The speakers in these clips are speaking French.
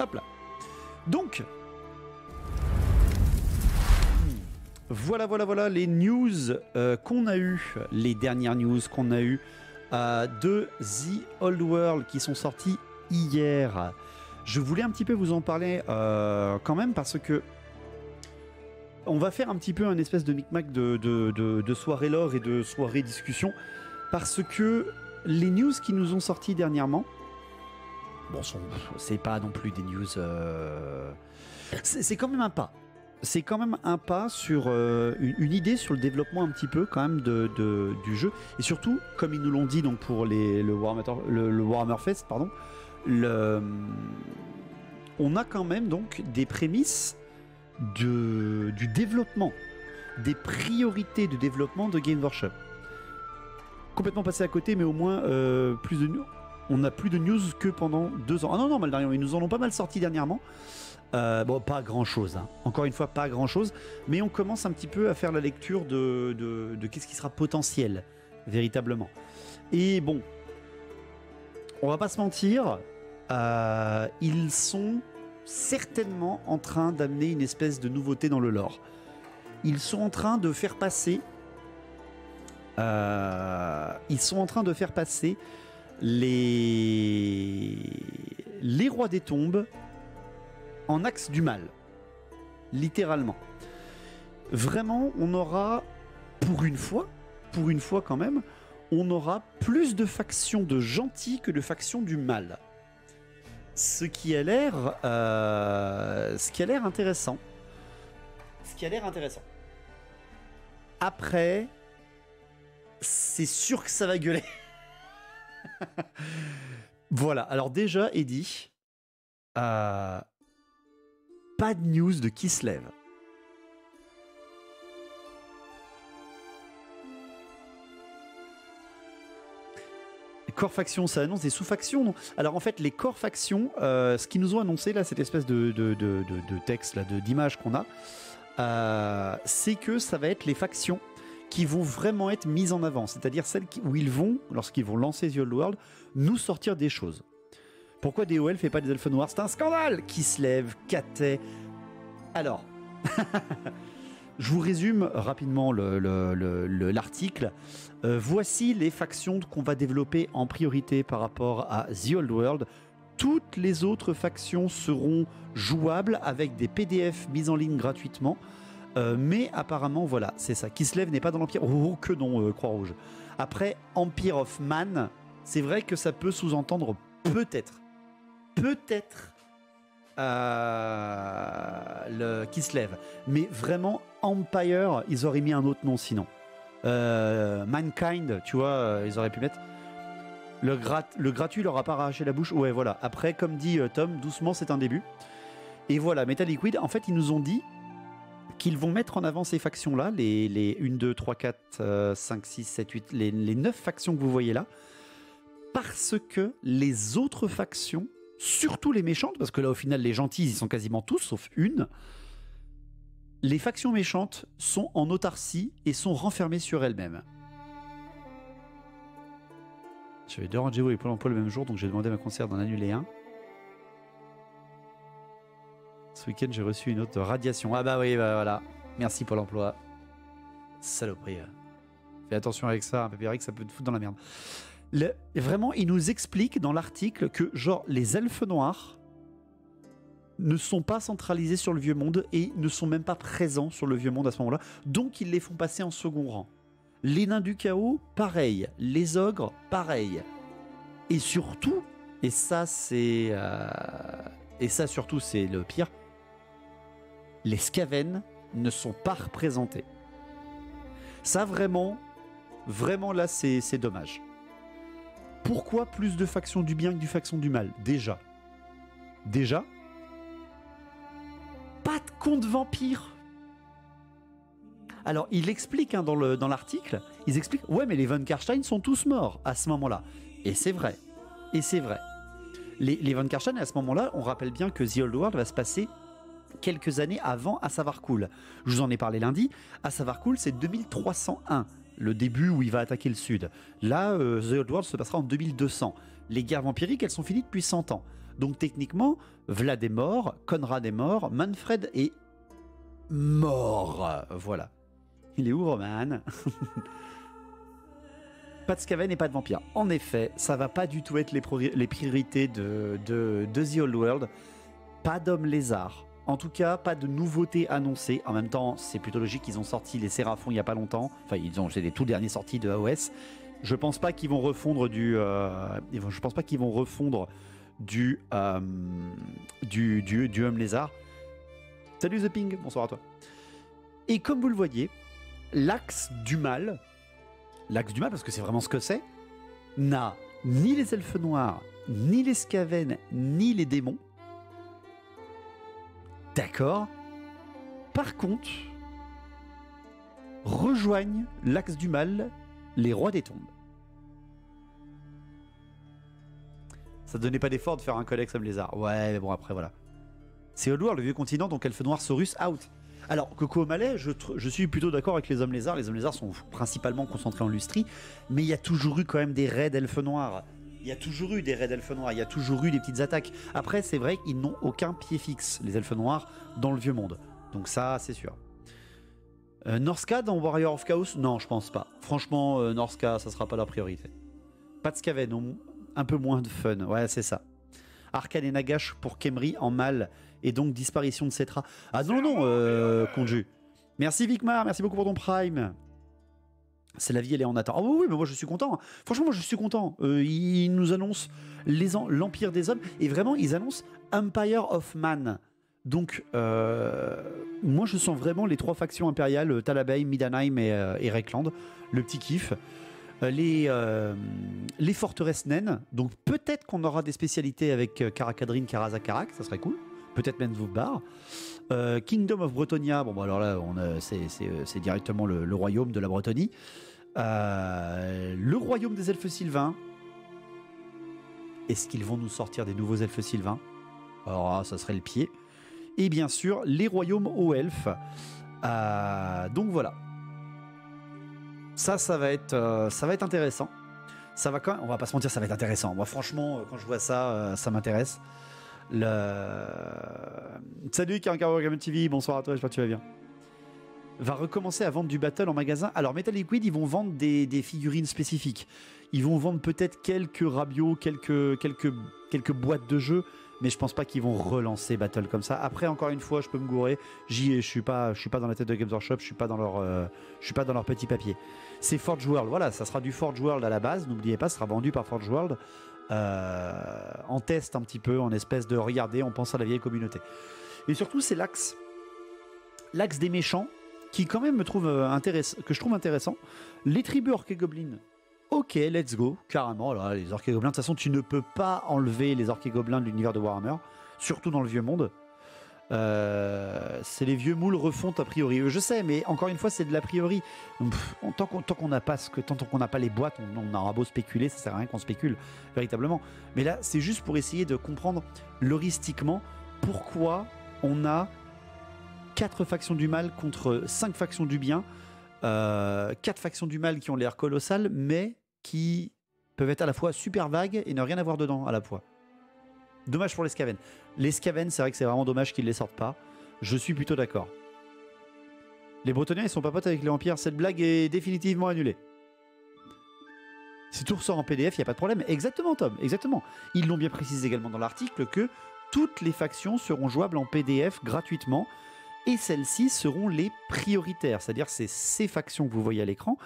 Hop là. Donc, voilà les news qu'on a eues, les dernières news qu'on a eues de The Old World qui sont sorties hier. Je voulais un petit peu vous en parler quand même parce que on va faire un petit peu un espèce de micmac de soirée lore et de soirée discussion parce que les news qui nous ont sortis dernièrement, bon, c'est pas non plus des news. C'est quand même un pas. C'est quand même un pas sur une idée sur le développement un petit peu quand même du jeu. Et surtout, comme ils nous l'ont dit donc pour le Warhammer Fest, pardon, on a quand même donc des prémices du développement, des priorités de développement de Game Workshop. Complètement passé à côté, mais au moins plus de news. On n'a plus de news que pendant 2 ans. Ah non, ils nous en ont pas mal sorti dernièrement. Bon, pas grand chose, hein. Encore une fois, pas grand chose, mais on commence un petit peu à faire la lecture de qu'est-ce qui sera potentiel, véritablement. Et bon, on va pas se mentir, ils sont certainement en train d'amener une espèce de nouveauté dans le lore. Ils sont en train de faire passer. Les rois des tombes en axe du mal, littéralement. Vraiment, on aura, pour une fois quand même, on aura plus de factions de gentils que de factions du mal. Ce qui a l'air intéressant. Après, c'est sûr que ça va gueuler. Voilà, alors déjà, Eddie, pas de news de Kislev. Les corps factions, ça annonce des sous-factions, non? Alors en fait, les corps factions, ce qu'ils nous ont annoncé, là, cette espèce de texte, là, d'image qu'on a, c'est que ça va être les factions qui vont vraiment être mises en avant, c'est-à-dire celles où ils vont, lorsqu'ils vont lancer The Old World, nous sortir des choses. Pourquoi DOL fait pas des Elfen Noirs? C'est un scandale! Kislev, Katet. Alors, je vous résume rapidement l'article. Voici les factions qu'on va développer en priorité par rapport à The Old World. Toutes les autres factions seront jouables avec des PDF mis en ligne gratuitement. Mais apparemment, voilà, c'est ça. Kislev n'est pas dans l'Empire. Oh, que non, Croix-Rouge. Après, Empire of Man, c'est vrai que ça peut sous-entendre peut-être le Kislev. Mais vraiment, Empire, ils auraient mis un autre nom sinon. Mankind, tu vois, ils auraient pu mettre. Le gratuit leur a pas arraché la bouche. Ouais, voilà. Après, comme dit Tom, doucement, c'est un début. Et voilà, Metal Liquid, en fait, ils nous ont dit qu'ils vont mettre en avant ces factions-là, les 1, 2, 3, 4, 5, 6, 7, 8, les 9 factions que vous voyez là, parce que les autres factions, surtout les méchantes, parce que là, au final, les gentils, ils sont quasiment tous, sauf une, les factions méchantes sont en autarcie et sont renfermées sur elles-mêmes. J'avais 2 rendez-vous et Pôle emploi le même jour, donc j'ai demandé à ma conseillère d'en annuler un. Ce week-end, j'ai reçu une autre radiation. Ah bah oui, bah voilà. Merci Pôle emploi. Saloperie. Fais attention avec ça, un peu ça peut te foutre dans la merde. Vraiment, il nous explique dans l'article que, genre, les elfes noirs ne sont pas centralisés sur le vieux monde et ne sont même pas présents sur le vieux monde à ce moment-là. Donc, ils les font passer en second rang. Les nains du chaos, pareil. Les ogres, pareil. Et surtout, et ça surtout, c'est le pire, les Skaven ne sont pas représentés. Ça, vraiment là, c'est dommage. Pourquoi plus de factions du bien que du faction du mal? Déjà, pas de conte vampire. Alors, il explique dans l'article, ils expliquent, ouais, mais les Von Karstein sont tous morts à ce moment-là. Et c'est vrai. Les Von Karstein, à ce moment-là, on rappelle bien que The Old World va se passer quelques années avant Asavarkul. Je vous en ai parlé lundi. Asavarkul, c'est 2301, le début où il va attaquer le sud. Là, The Old World se passera en 2200. Les guerres vampiriques, elles sont finies depuis 100 ans. Donc techniquement, Vlad est mort, Conrad est mort, Manfred est mort. Voilà. Il est où, Roman? Pas de Skaven et pas de vampire. En effet, ça va pas du tout être les priorités de The Old World. Pas d'homme lézard. En tout cas, pas de nouveautés annoncées. En même temps, c'est plutôt logique qu'ils ont sorti les Séraphons il y a pas longtemps. Enfin, c'est les tout derniers sortis de AOS. Je pense pas qu'ils vont refondre je pense pas qu'ils vont refondre du homme lézard. Salut The Ping, bonsoir à toi. Et comme vous le voyez, l'axe du mal, parce que c'est vraiment ce que c'est, n'a ni les elfes noirs, ni les Skaven, ni les démons. D'accord. Par contre, rejoignent l'axe du mal les rois des tombes. Ça donnait pas d'effort de faire un codex homme lézard. Ouais, mais bon, après, voilà. C'est Oldworld, le vieux continent, donc elfe noir Saurus out. Alors, Coco au Malais, je suis plutôt d'accord avec les hommes lézards. Les hommes lézards sont principalement concentrés en lustrie, mais il y a toujours eu quand même des raids elfes noirs. Il y a toujours eu des raids elfes noirs, il y a toujours eu des petites attaques. Après, c'est vrai qu'ils n'ont aucun pied fixe, les elfes noirs, dans le vieux monde. Donc ça, c'est sûr. Norska dans Warrior of Chaos? Non, je pense pas. Franchement, Norska, ça sera pas leur priorité. Pas de Skaven, un peu moins de fun. Ouais, c'est ça. Arcane et Nagash pour Khemri en mal, et donc disparition de Cetra. Ah non, non, Conju. Merci Vicmar, merci beaucoup pour ton Prime. C'est la vie, elle est en attente. Oh oui, mais moi je suis content. Franchement, moi je suis content. Ils nous annoncent l'Empire des Hommes, et vraiment, ils annoncent Empire of Man. Donc, moi je sens vraiment les trois factions impériales, Talabheim, Midanheim et Reikland. Le petit kiff. Les forteresses naines. Donc peut-être qu'on aura des spécialités avec Karakadrin, Karazakarak, ça serait cool. Peut-être Menvoubar. Kingdom of Bretonia, bon bah alors là c'est directement le royaume de la Bretonie. Le royaume des elfes sylvains. Est-ce qu'ils vont nous sortir des nouveaux elfes sylvains? Alors là, ça serait le pied. Et bien sûr les royaumes aux elfes. Donc voilà. Ça va être intéressant. Ça va quand même, on va pas se mentir, ça va être intéressant. Moi franchement, quand je vois ça, ça m'intéresse. Salut Karakaro Game TV, bonsoir à toi, j'espère que tu vas bien. Va recommencer à vendre du battle en magasin. Alors Metal Liquid, ils vont vendre des figurines spécifiques. Ils vont vendre peut-être quelques rabios, quelques boîtes de jeux, mais je pense pas qu'ils vont relancer Battle comme ça. Après, encore une fois, je peux me gourer. Je suis pas dans la tête de Games Workshop, je suis pas dans leur petit papier. C'est Forge World, voilà, ça sera du Forge World à la base. N'oubliez pas, ça sera vendu par Forge World en test un petit peu, en espèce de regarder, on pense à la vieille communauté. Et surtout, c'est l'axe des méchants qui quand même que je trouve intéressant. Les tribus orques et gobelins. Ok, let's go, carrément. Alors, les orques et gobelins, de toute façon, tu ne peux pas enlever les orques et gobelins de l'univers de Warhammer, surtout dans le vieux monde. C'est les vieux moules refonte a priori. Je sais, mais encore une fois, c'est de l'a priori. Tant qu'on n'a pas les boîtes, on aura beau spéculer, ça sert à rien qu'on spécule véritablement. Mais là, c'est juste pour essayer de comprendre loristiquement pourquoi on a 4 factions du mal contre 5 factions du bien. 4 factions du mal qui ont l'air colossales, mais qui peuvent être à la fois super vagues et ne rien avoir dedans à la fois. Dommage pour les Skaven. Les Skaven, c'est vrai que c'est vraiment dommage qu'ils les sortent pas. Je suis plutôt d'accord. Les Bretoniens, ils sont pas potes avec les Empires. Cette blague est définitivement annulée. Si tout ressort en PDF, il n'y a pas de problème. Exactement, Tom, exactement. Ils l'ont bien précisé également dans l'article que toutes les factions seront jouables en PDF gratuitement. Et celles-ci seront les prioritaires, c'est-à-dire c'est ces factions que vous voyez à l'écran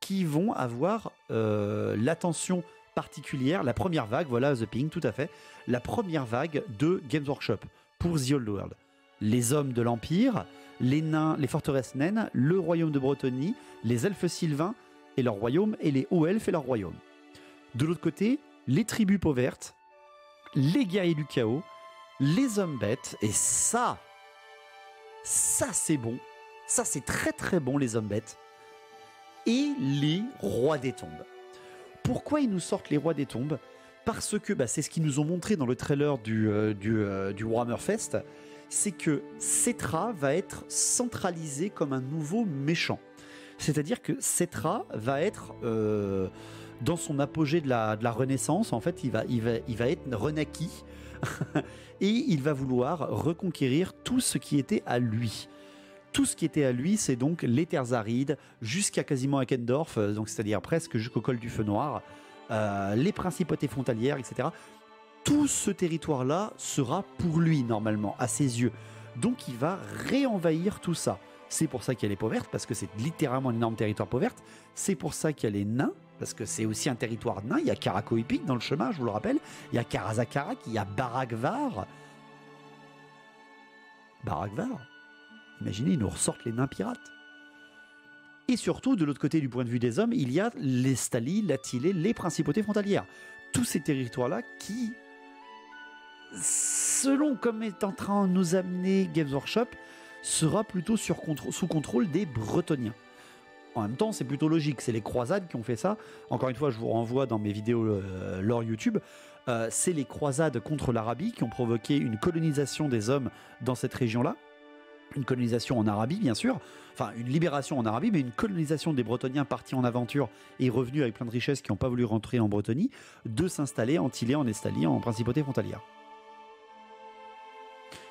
qui vont avoir l'attention particulière, la première vague, voilà The Ping, tout à fait, la première vague de Games Workshop pour The Old World. Les hommes de l'Empire, les nains, les forteresses naines, le royaume de Bretonie, les elfes sylvains et leur royaume, et les hauts elfes et leur royaume. De l'autre côté, les tribus pauvertes, les guerriers du chaos, les hommes bêtes, et ça c'est bon, ça c'est très très bon, les hommes bêtes, et les rois des tombes. Pourquoi ils nous sortent les rois des tombes? Parce que c'est ce qu'ils nous ont montré dans le trailer du Warhammer Fest, c'est que Cetra va être centralisé comme un nouveau méchant. C'est-à-dire que Cetra va être dans son apogée de la Renaissance, en fait il va être renaquis Et il va vouloir reconquérir tout ce qui était à lui. Tout ce qui était à lui, c'est donc les terres arides, jusqu'à quasiment Eckendorf, donc c'est-à-dire presque jusqu'au col du Feu Noir, les principautés frontalières, etc. Tout ce territoire-là sera pour lui, normalement, à ses yeux. Donc il va réenvahir tout ça. C'est pour ça qu'il y a les peaux vertes, parce que c'est littéralement un énorme territoire peaux vertes. C'est pour ça qu'il y a les nains, parce que c'est aussi un territoire nain. Il y a Karakoipik dans le chemin, je vous le rappelle. Il y a Karazakarak, il y a Barakvar. Barakvar. Imaginez, ils nous ressortent les nains pirates. Et surtout, de l'autre côté du point de vue des hommes, il y a les Stali, l'Attilé, les principautés frontalières. Tous ces territoires-là qui, selon comme est en train de nous amener Games Workshop, sera plutôt sous contrôle des Bretoniens. En même temps, c'est plutôt logique, c'est les croisades qui ont fait ça. Encore une fois, je vous renvoie dans mes vidéos lors YouTube. C'est les croisades contre l'Arabie qui ont provoqué une colonisation des hommes dans cette région-là. Une colonisation en Arabie, bien sûr. Enfin, une libération en Arabie, mais une colonisation des Bretoniens partis en aventure et revenus avec plein de richesses qui n'ont pas voulu rentrer en Bretonie, de s'installer en Tillé, en Estalie, en principauté frontalière.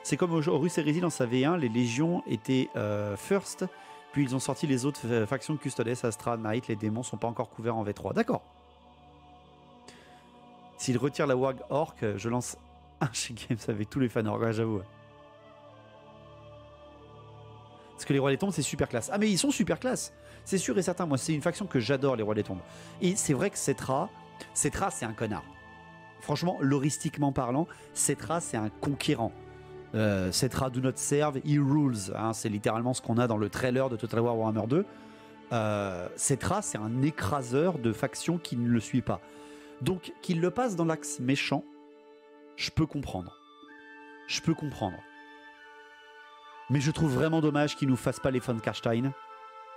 C'est comme Horus Heresy dans sa V1, les légions étaient first, puis ils ont sorti les autres factions de Custodes, Astra, Knight, les démons sont pas encore couverts en V3. D'accord. S'il retire la Wag Orc, je lance un chez Games avec tous les fans orc, ouais, j'avoue. Parce que les Rois des Tombes, c'est super classe. Ah, mais ils sont super classe. C'est sûr et certain. Moi, c'est une faction que j'adore, les Rois des Tombes. Et c'est vrai que Cetra, c'est un connard. Franchement, loristiquement parlant, Cetra, c'est un conquérant. Cetra do not serve, he rules. Hein, c'est littéralement ce qu'on a dans le trailer de Total War Warhammer 2. Cetra, c'est un écraseur de factions qui ne le suit pas. Donc, qu'il le passe dans l'axe méchant, je peux comprendre. Je peux comprendre. Mais je trouve vraiment dommage qu'ils nous fassent pas les Von Karstein.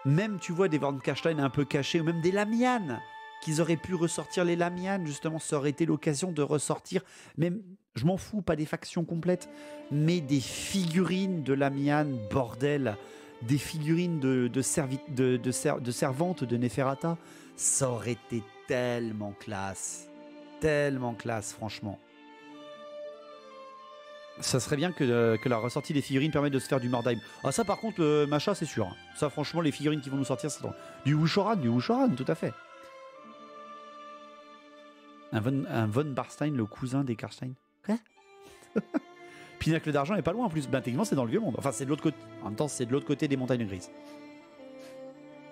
Même, tu vois, des Von Karstein un peu cachés, ou même des Lamian, qu'ils auraient pu ressortir les Lamian, justement, ça aurait été l'occasion de ressortir, même, je m'en fous, pas des factions complètes, mais des figurines de Lamian, bordel, des figurines de servantes de Neferata, ça aurait été tellement classe, franchement. Ça serait bien que la ressortie des figurines permette de se faire du Mordheim. Ah, ça par contre, Macha, c'est sûr. Ça, franchement, les figurines qui vont nous sortir, c'est du Wushoran, tout à fait. Un von Barstein, le cousin des Karstein. Quoi? Pinacle d'argent est pas loin en plus. Ben, techniquement, c'est dans le vieux monde. Enfin, c'est de l'autre côté. En même temps, c'est de l'autre côté des montagnes grises.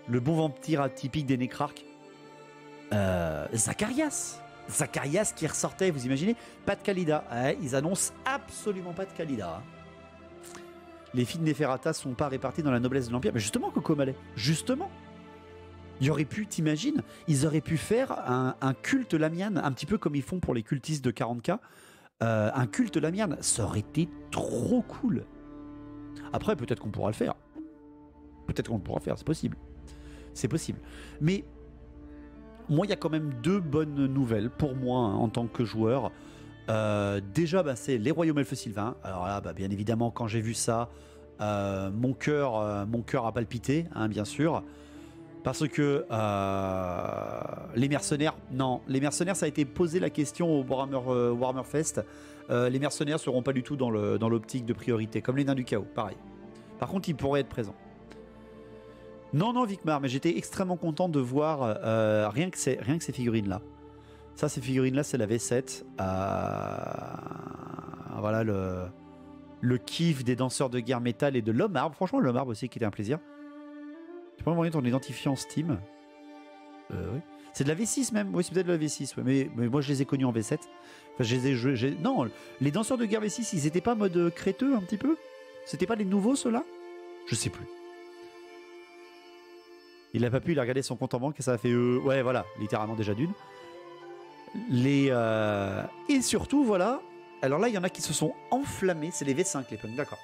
Le bon vampire atypique des Necrarques. Zacharias qui ressortait, vous imaginez? Pas de Khalida. Ouais, ils annoncent absolument pas de Khalida. Les filles de Neferata sont pas réparties dans la noblesse de l'Empire. Mais justement, Coco Malais, justement. Il y aurait pu, t'imagines, ils auraient pu faire un culte Lamian, un petit peu comme ils font pour les cultistes de 40K. Un culte Lamian, ça aurait été trop cool. Après, peut-être qu'on pourra le faire. C'est possible. C'est possible. Mais moi, il y a quand même deux bonnes nouvelles pour moi hein, en tant que joueur. Déjà, bah, c'est les Royaumes Elfes Sylvains. Alors là, bah, bien évidemment, quand j'ai vu ça, mon cœur a palpité, hein, bien sûr. Parce que les mercenaires, non, les mercenaires, ça a été posé la question au Warhammer Fest. Les mercenaires ne seront pas du tout dans l'optique de priorité, comme les nains du chaos, pareil. Par contre, ils pourraient être présents. Non, Vicmar, mais j'étais extrêmement content de voir rien que ces figurines-là. Ça, ces figurines-là, c'est la V7. Voilà le kiff des danseurs de guerre métal et de l'homme arbre. Franchement, l'homme arbre aussi, qui était un plaisir. Tu peux envoyer ton identifiant Steam. Oui. C'est de la V6 même. Oui, c'est peut-être de la V6. Ouais. Mais moi, je les ai connus en V7. Enfin, non, les danseurs de guerre V6, ils étaient pas en mode créteux un petit peu? C'était pas les nouveaux, ceux-là? Je sais plus. Il a pas pu, il a regardé son compte en banque et ça a fait ouais, voilà, littéralement déjà d'une. Et surtout, voilà. Alors là, il y en a qui se sont enflammés. C'est les V5, les punks, d'accord.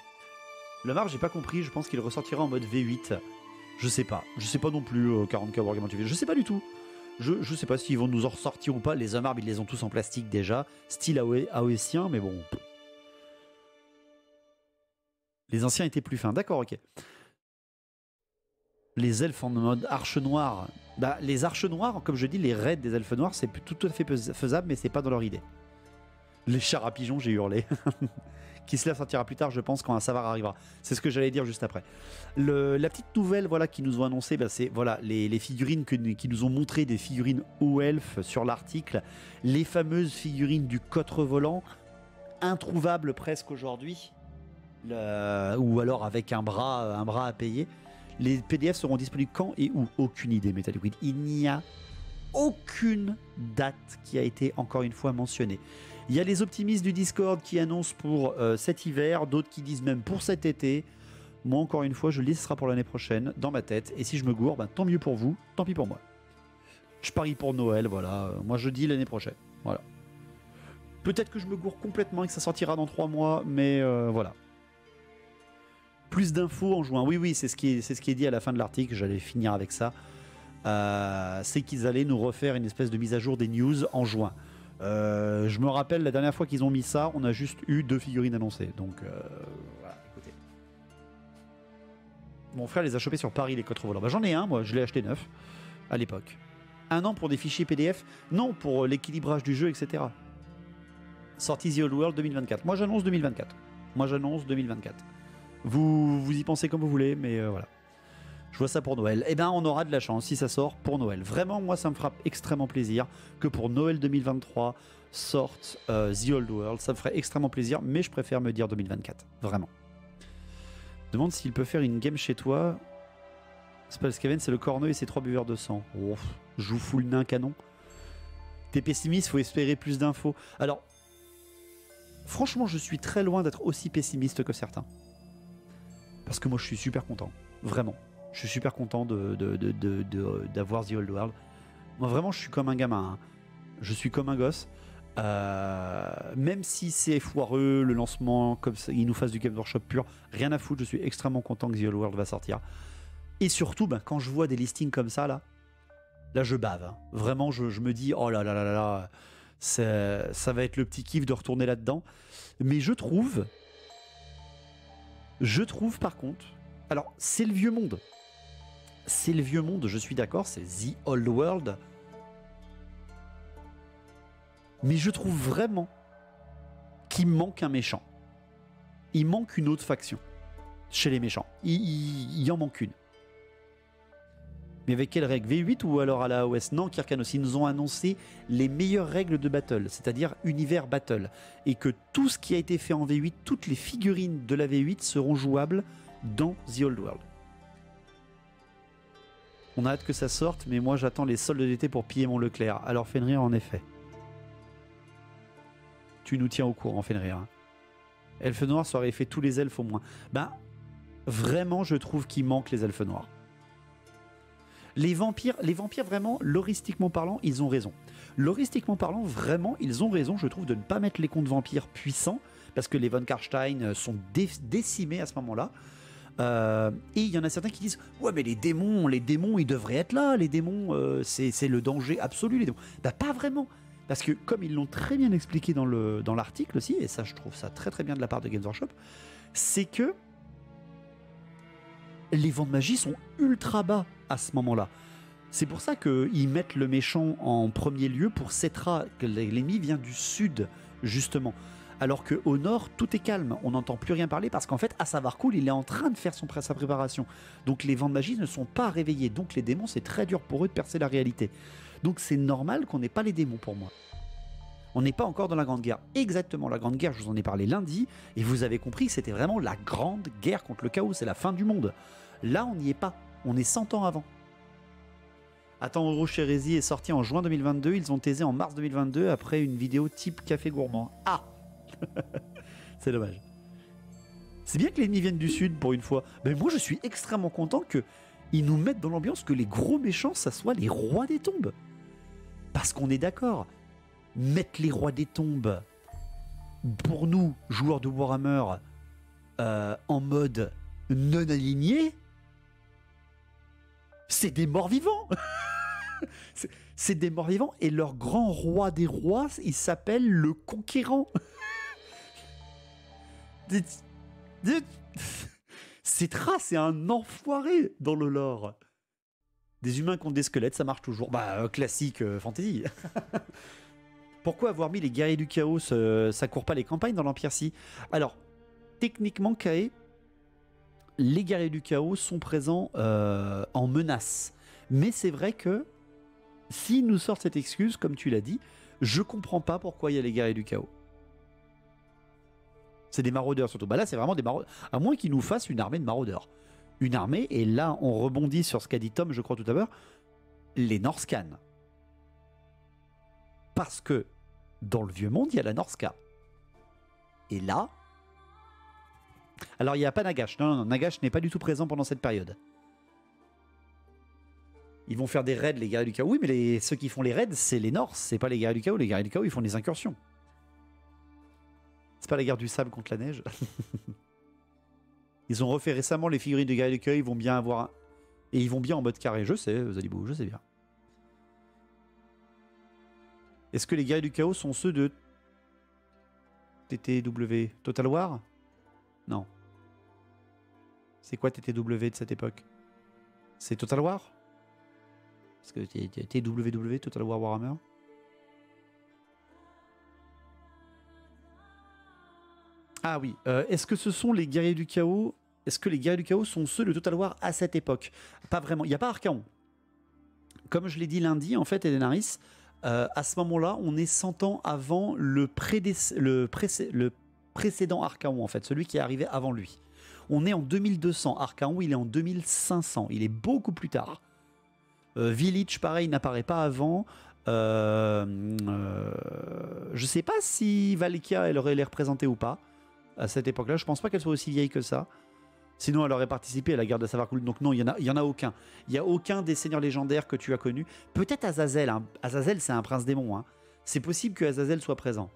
Le marbre, j'ai pas compris. Je pense qu'il ressortira en mode V8. Je sais pas non plus 40K Wargaming TV. Je sais pas du tout. Je sais pas s'ils vont nous en ressortir ou pas. Les hommes arbres, ils les ont tous en plastique déjà. Style AOSien, mais bon. Les anciens étaient plus fins. D'accord, ok. Les elfes en mode arche noire. Bah, les arches noires, comme je dis, les raids des elfes noirs, c'est tout à fait faisable, mais c'est pas dans leur idée. Les chars à pigeons, j'ai hurlé. Qui se sortira plus tard, je pense, quand un savoir arrivera. C'est ce que j'allais dire juste après. La petite nouvelle voilà, qu'ils nous ont annoncé, bah, c'est voilà, les figurines qui nous ont montré, des figurines haut elfe sur l'article, les fameuses figurines du cotre volant, introuvables presque aujourd'hui, ou alors avec un bras à payer. Les PDF seront disponibles quand et où? Aucune idée, Metal Liquid. Il n'y a aucune date qui a été encore une fois mentionnée. Il y a les optimistes du Discord qui annoncent pour cet hiver, d'autres qui disent même pour cet été. Moi, encore une fois, je le dis, ce sera pour l'année prochaine, dans ma tête. Et si je me gourre, ben, tant mieux pour vous, tant pis pour moi. Je parie pour Noël, voilà. Moi, je dis l'année prochaine. Voilà. Peut-être que je me gourre complètement et que ça sortira dans 3 mois, mais voilà. Plus d'infos en juin. Oui, c'est ce qui est dit à la fin de l'article. J'allais finir avec ça. C'est qu'ils allaient nous refaire une espèce de mise à jour des news en juin. Je me rappelle la dernière fois qu'ils ont mis ça, on a juste eu 2 figurines annoncées. Donc voilà, écoutez. Mon frère les a chopés sur Paris, les cotres volants. Bah, j'en ai un, moi, je l'ai acheté neuf à l'époque. 1 an pour des fichiers PDF? Non, pour l'équilibrage du jeu, etc. Sortie The Old World 2024. Moi j'annonce 2024. Vous y pensez comme vous voulez, mais voilà. Je vois ça pour Noël. Eh bien, on aura de la chance si ça sort pour Noël. Vraiment, moi, ça me fera extrêmement plaisir que pour Noël 2023 sorte The Old World. Ça me ferait extrêmement plaisir, mais je préfère me dire 2024. Vraiment. Demande s'il peut faire une game chez toi. Spellskaven, c'est le corneux et ses 3 buveurs de sang. Oh, joue full nain canon. T'es pessimiste, faut espérer plus d'infos. Alors, franchement, je suis très loin d'être aussi pessimiste que certains. Parce que moi, je suis super content. Vraiment. Je suis super content d'avoir The Old World. Moi, vraiment, je suis comme un gamin. Hein. Je suis comme un gosse. Même si c'est foireux, le lancement, comme ça, il nous fasse du Games Workshop pur, rien à foutre. Je suis extrêmement content que The Old World va sortir. Et surtout, ben, quand je vois des listings comme ça, là je bave. Hein. Vraiment, je me dis, oh là là là là, ça va être le petit kiff de retourner là-dedans. Mais je trouve par contre, alors c'est le vieux monde. C'est le vieux monde, je suis d'accord, c'est The Old World. Mais je trouve vraiment qu'il manque un méchant. Il manque une autre faction chez les méchants. Il en manque une. Mais avec quelles règles? V8 ou alors à la AOS? Non, Kirkan aussi nous ont annoncé les meilleures règles de battle, c'est-à-dire univers battle. Et que tout ce qui a été fait en V8, toutes les figurines de la V8 seront jouables dans The Old World. On a hâte que ça sorte, mais moi j'attends les soldes d'été pour piller mon Leclerc. Alors Fenrir, en effet. Tu nous tiens au courant, Fenrir. Elfe noir, ça aurait fait tous les elfes au moins. Ben, vraiment, je trouve qu'il manque les elfes noirs. Les vampires, vraiment, loristiquement parlant, ils ont raison. Loristiquement parlant, vraiment, ils ont raison, je trouve, de ne pas mettre les contes vampires puissants, parce que les von Karstein sont décimés à ce moment-là. Et il y en a certains qui disent « Ouais, mais les démons, ils devraient être là, les démons, c'est le danger absolu, les démons. » Bah, pas vraiment. Parce que, comme ils l'ont très bien expliqué dans l'article aussi, et ça, je trouve ça très très bien de la part de Games Workshop, c'est que les vents de magie sont ultra bas à ce moment-là. C'est pour ça qu'ils mettent le méchant en premier lieu pour Cetra, que l'ennemi vient du sud, justement. Alors qu'au nord, tout est calme, on n'entend plus rien parler parce qu'en fait, Asavarkul, il est en train de faire sa préparation. Donc les vents de magie ne sont pas réveillés. Donc les démons, c'est très dur pour eux de percer la réalité. Donc c'est normal qu'on n'ait pas les démons pour moi. On n'est pas encore dans la Grande Guerre. Exactement, la Grande Guerre, je vous en ai parlé lundi, et vous avez compris que c'était vraiment la grande guerre contre le chaos, c'est la fin du monde. Là, on n'y est pas, on est 100 ans avant. Attends, Orochi Hérésie est sorti en juin 2022, ils ont taisé en mars 2022 après une vidéo type Café Gourmand. Ah c'est dommage. C'est bien que l'ennemi vienne du sud pour une fois, mais moi je suis extrêmement content qu'ils nous mettent dans l'ambiance que les gros méchants, ça soit les rois des tombes. Parce qu'on est d'accord, mettre les rois des tombes, pour nous, joueurs de Warhammer, en mode non aligné, c'est des morts vivants. C'est des morts vivants et leur grand roi des rois, il s'appelle le Conquérant. Cetra, c'est un enfoiré dans le lore. Des humains contre des squelettes, ça marche toujours. Bah, classique fantasy. Pourquoi avoir mis les guerriers du chaos, ça court pas les campagnes dans l'Empire Si? Alors, techniquement, Kae, les guerriers du chaos sont présents en menace. Mais c'est vrai que s'ils nous sortent cette excuse, comme tu l'as dit, je comprends pas pourquoi il y a les guerriers du chaos. C'est des maraudeurs surtout. Bah là, c'est vraiment des maraudeurs. À moins qu'ils nous fassent une armée de maraudeurs. Une armée, et là, on rebondit sur ce qu'a dit Tom, je crois, tout à l'heure, les Norscan. Parce que dans le vieux monde, il y a la Norska. Et là... Alors, il n'y a pas Nagash. Non, Nagash n'est pas du tout présent pendant cette période. Ils vont faire des raids, les guerriers du chaos. Oui, mais ceux qui font les raids, c'est les Norse. C'est pas les guerriers du chaos. Les guerriers du chaos, ils font des incursions. C'est pas la guerre du sable contre la neige. Ils ont refait récemment les figurines de guerriers du chaos. Ils vont bien avoir... Et ils vont bien en mode carré. Je sais, Zalibou, je sais bien. Est-ce que les guerriers du chaos sont ceux de TTW Total War? Non. C'est quoi TTW de cette époque? C'est Total War? Parce que TWW, Total War Warhammer. Ah oui, est-ce que ce sont les guerriers du chaos? Est-ce que les guerriers du chaos sont ceux de Total War à cette époque? Pas vraiment, il n'y a pas Archaon. Comme je l'ai dit lundi, en fait, Edenaris, à ce moment-là, on est 100 ans avant le précédent Archaon, en fait, celui qui est arrivé avant lui. On est en 2200, Archaon, il est en 2500, il est beaucoup plus tard. Village, pareil, n'apparaît pas avant. Je sais pas si Valkia, elle aurait l'air représentée ou pas à cette époque-là. Je pense pas qu'elle soit aussi vieille que ça. Sinon, elle aurait participé à la guerre de Savarkul. Donc non, il y en a aucun. Il y a aucun des seigneurs légendaires que tu as connus. Peut-être Azazel. Hein. Azazel, c'est un prince démon. Hein. C'est possible que Azazel soit présent.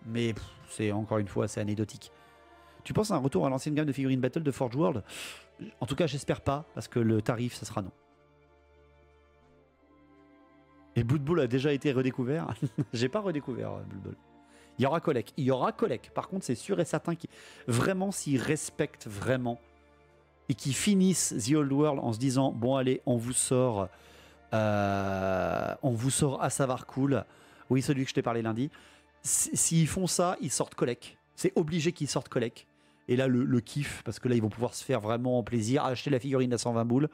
Mais c'est encore une fois assez anecdotique. Tu penses à un retour à l'ancienne gamme de figurines Battle de Forge World? En tout cas, j'espère pas, parce que le tarif, ça sera non. Et Blood Bowl a déjà été redécouvert. J'ai pas redécouvert Blood Bowl. Il y aura Kolek. Il y aura Kolek. Par contre, c'est sûr et certain qu'ils vraiment, s'ils respectent vraiment et qu'ils finissent The Old World en se disant bon allez, on vous sort à Savarkul. Oui, celui que je t'ai parlé lundi. S'ils font ça, ils sortent Kolek. C'est obligé qu'ils sortent Kolek. Et là, le kiff, parce que là, ils vont pouvoir se faire vraiment plaisir, acheter la figurine à 120 boules.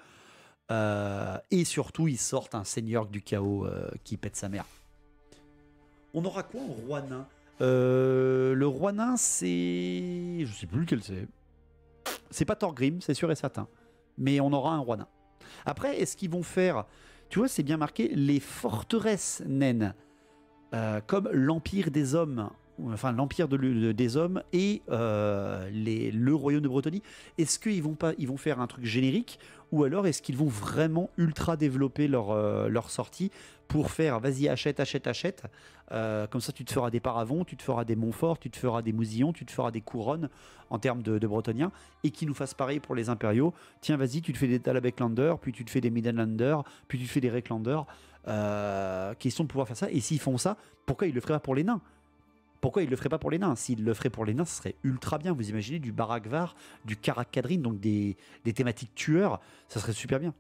Et surtout, ils sortent un seigneur du chaos qui pète sa mère. On aura quoi en roi nain? Le roi nain, c'est... Je sais plus lequel c'est. C'est pas Thorgrim, c'est sûr et certain. Mais on aura un roi nain. Après, est-ce qu'ils vont faire... Tu vois, c'est bien marqué, les forteresses naines. Comme l'Empire des Hommes, enfin l'Empire des Hommes et le Royaume de Bretonie. Est-ce qu'ils vont faire un truc générique ou alors est-ce qu'ils vont vraiment ultra développer leur sortie pour faire vas-y achète. Comme ça tu te feras des paravents, tu te feras des Montfort, tu te feras des Mousillons, tu te feras des couronnes en termes de bretoniens et qu'ils nous fassent pareil pour les impériaux. Tiens vas-y tu te fais des Talabeclanders, puis tu te fais des Midlanders, puis tu te fais des Recklanders. Question de pouvoir faire ça. Et s'ils font ça, pourquoi ils le feraient pas pour les nains? Pourquoi ils le feraient pas pour les nains? S'ils le feraient pour les nains, ce serait ultra bien. Vous imaginez du Barakvar, du Karak-Kadrin, donc des thématiques tueurs, ça serait super bien.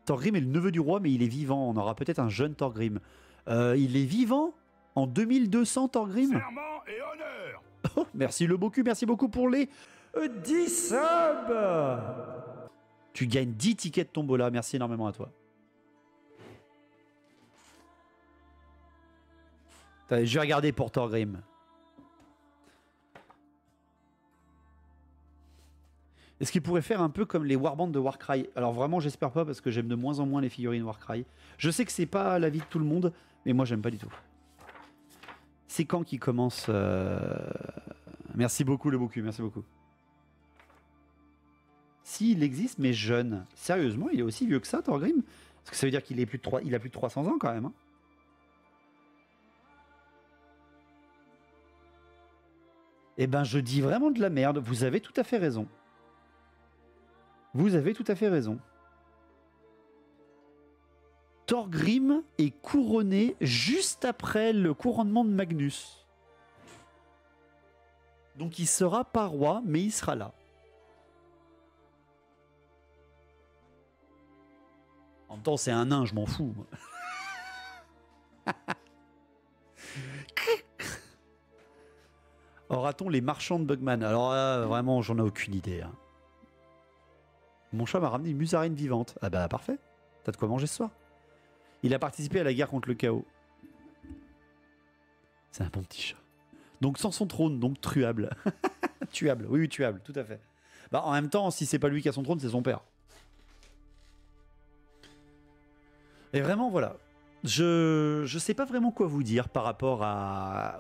Thorgrim est le neveu du roi, mais il est vivant. On aura peut-être un jeune Thorgrim. Il est vivant en 2200, Thorgrim. Serment et honneur. Oh, merci le Boku, merci beaucoup pour les 10 subs. Tu gagnes 10 tickets de tombola, merci énormément à toi. Attendez, je vais regarder pour Thorgrim. Est-ce qu'il pourrait faire un peu comme les warbands de Warcry? Alors vraiment, j'espère pas parce que j'aime de moins en moins les figurines Warcry. Je sais que c'est pas l'avis de tout le monde, mais moi j'aime pas du tout. C'est quand qu'il commence Merci beaucoup le Boku, merci beaucoup. Si, il existe, mais jeune. Sérieusement, il est aussi vieux que ça, Thorgrim? Parce que ça veut dire qu'il a plus de 300 ans quand même. Hein. Eh ben, je dis vraiment de la merde. Vous avez tout à fait raison. Vous avez tout à fait raison. Thorgrim est couronné juste après le couronnement de Magnus. Donc il sera pas roi, mais il sera là. En même temps, c'est un nain, je m'en fous. Moi. Aura-t-on les marchands de Bugman? Alors là, vraiment, j'en ai aucune idée. Hein. Mon chat m'a ramené une musarine vivante. Ah bah parfait, t'as de quoi manger ce soir. Il a participé à la guerre contre le chaos. C'est un bon petit chat. Donc sans son trône, donc truable. Tuable, oui, tuable, tout à fait. Bah, en même temps, si c'est pas lui qui a son trône, c'est son père. Et vraiment, voilà. Je sais pas vraiment quoi vous dire par rapport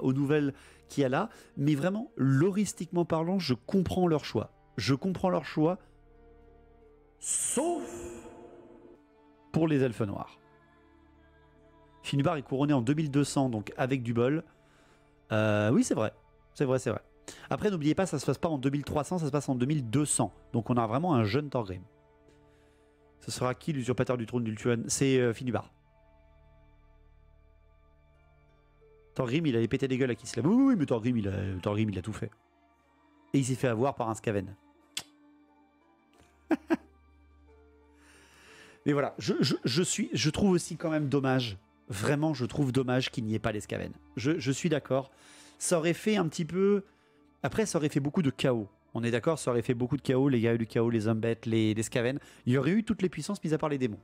aux nouvelles qu'il y a là, mais vraiment, loristiquement parlant, je comprends leur choix. Je comprends leur choix, sauf pour les elfes noirs. Finubar est couronné en 2200, donc avec du bol. Oui, c'est vrai. C'est vrai, c'est vrai. Après, n'oubliez pas, ça se passe pas en 2300, ça se passe en 2200. Donc on a vraiment un jeune Thorgrim. Ce sera qui l'usurpateur du trône d'Ulthuan? C'est Finubar. Thorgrim, il avait pété des gueules à Kislev. Oui, oui, mais Thorgrim, il a tout fait. Et il s'est fait avoir par un Skaven. Mais voilà, je trouve aussi quand même dommage. Vraiment, je trouve dommage qu'il n'y ait pas les Skaven. Je suis d'accord. Ça aurait fait un petit peu... Après, ça aurait fait beaucoup de chaos. On est d'accord, ça aurait fait beaucoup de chaos, les guerriers du chaos, les Zombies, les Skaven. Il y aurait eu toutes les puissances, mis à part les démons.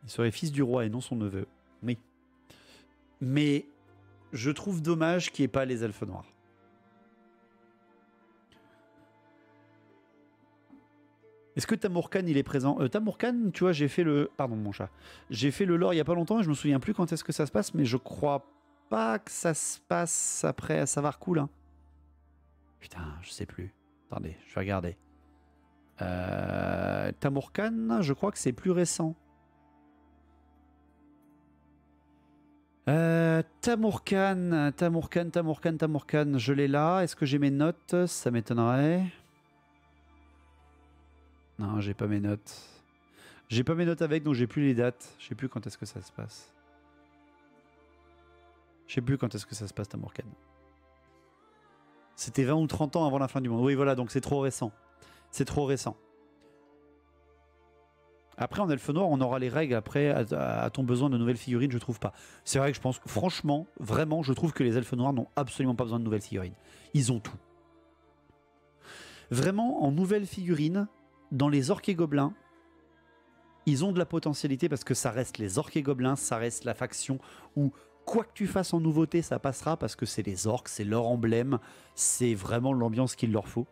Il serait fils du roi et non son neveu. Oui. Mais je trouve dommage qu'il n'y ait pas les elfes noirs. Est-ce que Tamurkhan il est présent? Tamurkhan, tu vois, j'ai fait le... Pardon mon chat. J'ai fait le lore il n'y a pas longtemps et je me souviens plus quand est-ce que ça se passe, mais je crois pas que ça se passe après Savarkul. Hein. Putain, je sais plus. Attendez, je vais regarder. Tamurkhan, je crois que c'est plus récent. Tamurkhan, je l'ai là. Est-ce que j'ai mes notes? Ça m'étonnerait. Non, j'ai pas mes notes. J'ai pas mes notes avec, donc j'ai plus les dates. Je sais plus quand est-ce que ça se passe. Je sais plus quand est-ce que ça se passe, Tamurkhan. C'était 20 ou 30 ans avant la fin du monde. Oui, voilà, donc c'est trop récent. C'est trop récent. Après, en Elfe Noir, on aura les règles. Après, a-t-on besoin de nouvelles figurines? Je trouve pas. C'est vrai que je pense, franchement, vraiment, je trouve que les Elfes Noirs n'ont absolument pas besoin de nouvelles figurines. Ils ont tout. Vraiment, en nouvelles figurines, dans les orques et gobelins, ils ont de la potentialité parce que ça reste les orques et gobelins, ça reste la faction où quoi que tu fasses en nouveauté, ça passera parce que c'est les orques, c'est leur emblème, c'est vraiment l'ambiance qu'il leur faut.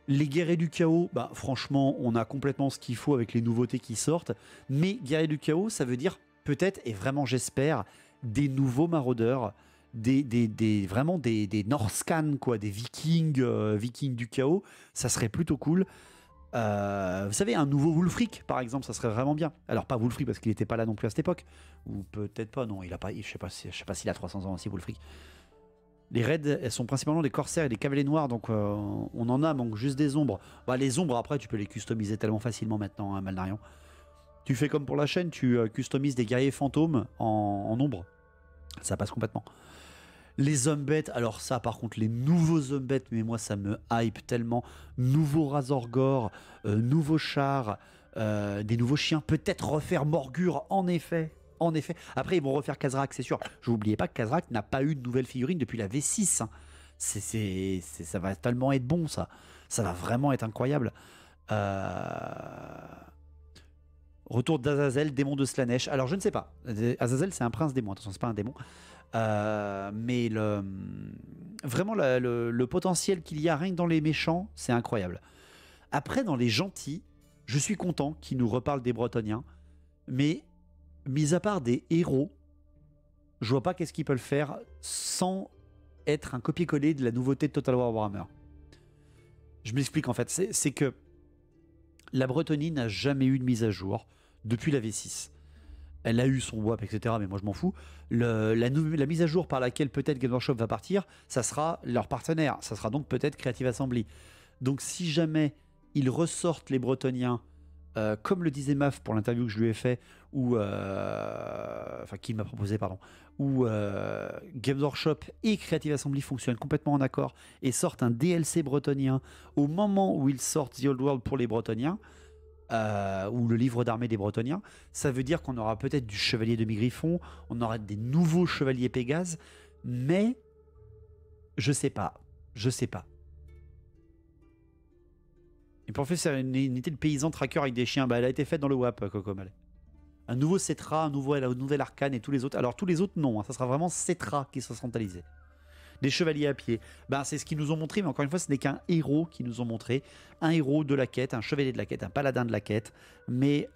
Les guerriers du chaos, bah, franchement, on a complètement ce qu'il faut avec les nouveautés qui sortent. Mais guerriers du chaos, ça veut dire peut-être, et vraiment j'espère, des nouveaux maraudeurs, vraiment des Norscan, quoi, des vikings, vikings du chaos. Ça serait plutôt cool. Vous savez, un nouveau Wulfric, par exemple, ça serait vraiment bien. Alors pas Wulfric parce qu'il n'était pas là non plus à cette époque, ou peut-être pas. Non, il a pas. Je sais pas s'il a 300 ans aussi, Wulfric. Les raids, elles sont principalement des corsaires et des cavaliers noirs, donc on en a, manque juste des ombres. Bah, les ombres, après, tu peux les customiser tellement facilement maintenant, hein, Malnarion. Tu fais comme pour la chaîne, tu customises des guerriers fantômes en ombre. Ça passe complètement. Les zombies, alors ça, par contre, les nouveaux zombies, mais moi, ça me hype tellement. Nouveau Razorgore, nouveaux chars, des nouveaux chiens. Peut-être refaire Morgur, en effet. En effet. Après, ils vont refaire Khazrak, c'est sûr. Je n'oubliez pas que Khazrak n'a pas eu de nouvelle figurine depuis la V6. Hein. Ça va tellement être bon, ça. Ça va vraiment être incroyable. Retour d'Azazel, démon de Slanesh. Alors, je ne sais pas. Azazel, c'est un prince démon. Attention, c'est pas un démon. Mais vraiment, le potentiel qu'il y a rien que dans les méchants, c'est incroyable. Après, dans les gentils, je suis content qu'ils nous reparlent des Bretoniens. Mais... mis à part des héros, je vois pas qu'est-ce qu'ils peuvent faire sans être un copier-coller de la nouveauté de Total War Warhammer. Je m'explique en fait, c'est que la Bretonie n'a jamais eu de mise à jour depuis la V6. Elle a eu son WAP, etc., mais moi je m'en fous. La mise à jour par laquelle peut-être Game Workshop va partir, ça sera leur partenaire, ça sera donc peut-être Creative Assembly. Donc si jamais ils ressortent les Bretoniens comme le disait Maf pour l'interview que je lui ai fait, ou enfin qu'il m'a proposé, pardon, où Games Workshop et Creative Assembly fonctionnent complètement en accord et sortent un DLC bretonien au moment où ils sortent The Old World pour les Bretoniens, ou le livre d'armée des Bretoniens, ça veut dire qu'on aura peut-être du Chevalier Demi-Griffon, on aura des nouveaux Chevaliers Pégase, mais je sais pas. Et pour faire c'est une unité de paysan tracker avec des chiens, bah, elle a été faite dans le WAP, Cocomal. Un nouveau Cetra, un nouvel Arcane et tous les autres. Alors tous les autres non, hein, ça sera vraiment Cetra qui sera centralisé. Des chevaliers à pied, bah, c'est ce qu'ils nous ont montré, mais encore une fois ce n'est qu'un héros qu'ils nous ont montré. Un héros de la quête, un chevalier de la quête, un paladin de la quête. Mais